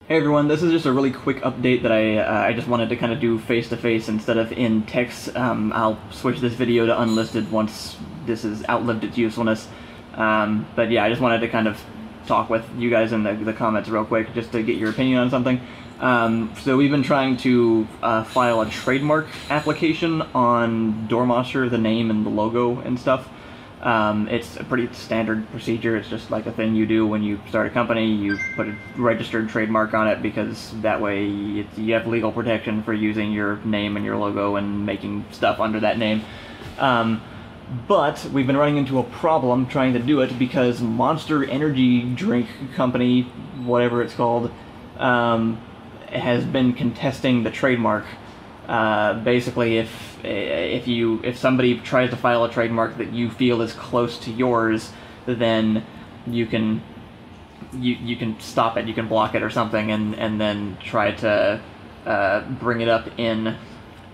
Hey everyone, this is just a really quick update that I just wanted to kind of do face-to-face instead of in text. I'll switch this video to unlisted once this has outlived its usefulness. But yeah, I just wanted to kind of talk with you guys in the comments real quick just to get your opinion on something. So we've been trying to file a trademark application on Doormonster, the name and the logo and stuff. It's a pretty standard procedure. It's just like a thing you do when you start a company. You put a registered trademark on it because that way you have legal protection for using your name and your logo and making stuff under that name. But we've been running into a problem trying to do it because Monster Energy Drink Company, whatever it's called, has been contesting the trademark. Basically, if somebody tries to file a trademark that you feel is close to yours, then you can stop it, you can block it or something, and then try to bring it up in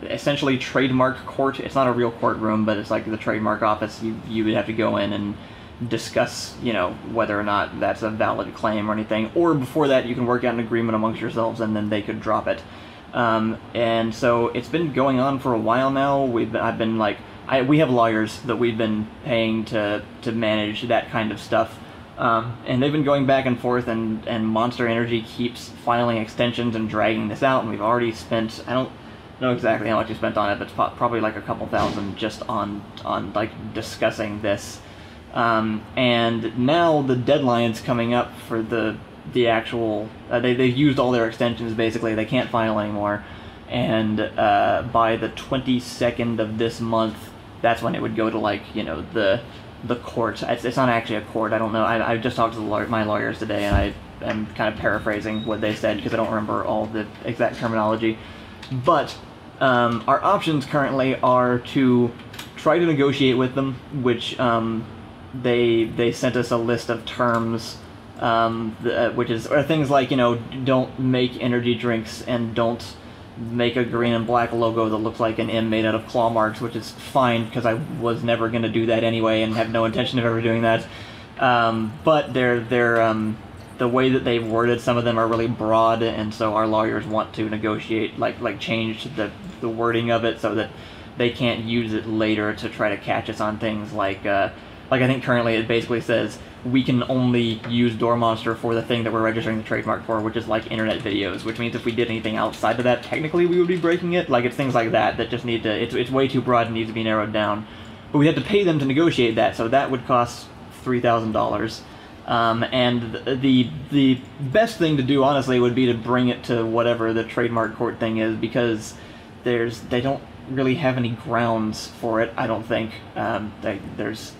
essentially trademark court. It's not a real courtroom, but it's like the trademark office. You would have to go in and discuss, you know, whether or not that's a valid claim or anything. Or before that, you can work out an agreement amongst yourselves, and then they could drop it. And so it's been going on for a while now. we have lawyers that we've been paying to manage that kind of stuff, and they've been going back and forth, and Monster Energy keeps filing extensions and dragging this out, and we've already spent, I don't know exactly how much we spent on it, but it's probably like a couple thousand just on like discussing this, and now the deadline's coming up for the actual, they've used all their extensions basically, they can't file anymore, and by the 22nd of this month, that's when it would go to, like, you know, the court. It's not actually a court, I don't know, I just talked to my lawyers today, and I'm kind of paraphrasing what they said because I don't remember all the exact terminology, but our options currently are to try to negotiate with them, which they sent us a list of terms, which is things like, you know, don't make energy drinks and don't make a green and black logo that looks like an M made out of claw marks, which is fine because I was never going to do that anyway and have no intention of ever doing that. But the way that they've worded some of them are really broad, and so our lawyers want to negotiate, like change the wording of it so that they can't use it later to try to catch us on things like I think currently it basically says we can only use Doormonster for the thing that we're registering the trademark for, which is like internet videos, which means if we did anything outside of that, technically we would be breaking it. Like, it's things like that that just need to, it's way too broad and needs to be narrowed down. But we had to pay them to negotiate that, so that would cost $3,000. And the best thing to do, honestly, would be to bring it to whatever the trademark court thing is, because they don't really have any grounds for it, I don't think. There's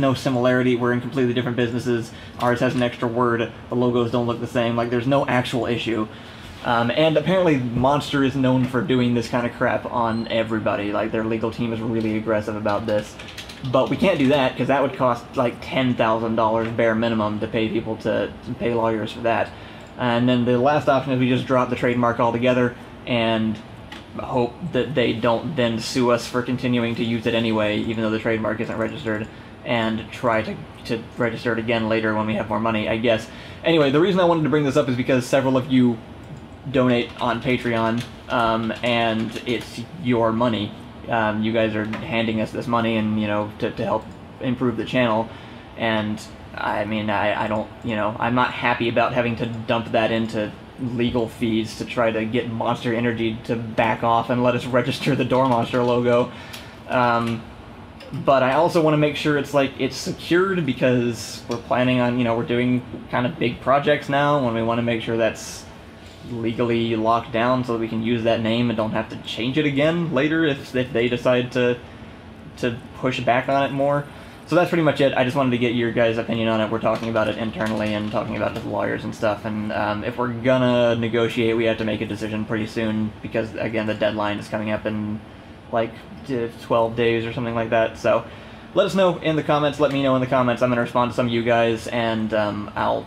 no similarity. We're in completely different businesses. Ours has an extra word. The logos don't look the same. Like, there's no actual issue. And apparently Monster is known for doing this kind of crap on everybody. Like, their legal team is really aggressive about this. But we can't do that because that would cost like $10,000 bare minimum to pay people to pay lawyers for that. And then the last option is we just drop the trademark altogether and hope that they don't then sue us for continuing to use it anyway, even though the trademark isn't registered, and try to register it again later when we have more money, I guess. Anyway, the reason I wanted to bring this up is because several of you donate on Patreon, and it's your money. You guys are handing us this money, and, you know, to help improve the channel, and I mean, I don't, you know, I'm not happy about having to dump that into legal fees to try to get Monster Energy to back off and let us register the Doormonster logo. But I also want to make sure it's secured, because we're planning on, you know, we're doing kind of big projects now, and we want to make sure that's legally locked down so that we can use that name and don't have to change it again later if they decide to push back on it more. So that's pretty much it. I just wanted to get your guys' opinion on it. We're talking about it internally and talking about it with lawyers and stuff, and if we're gonna negotiate, we have to make a decision pretty soon, because, again, the deadline is coming up in, like, 12 days or something like that. So let us know in the comments. Let me know in the comments. I'm gonna respond to some of you guys, and I'll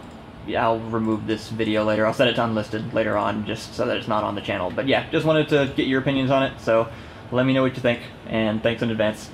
remove this video later. I'll set it to unlisted later on, just so that it's not on the channel. But yeah, just wanted to get your opinions on it, so let me know what you think, and thanks in advance.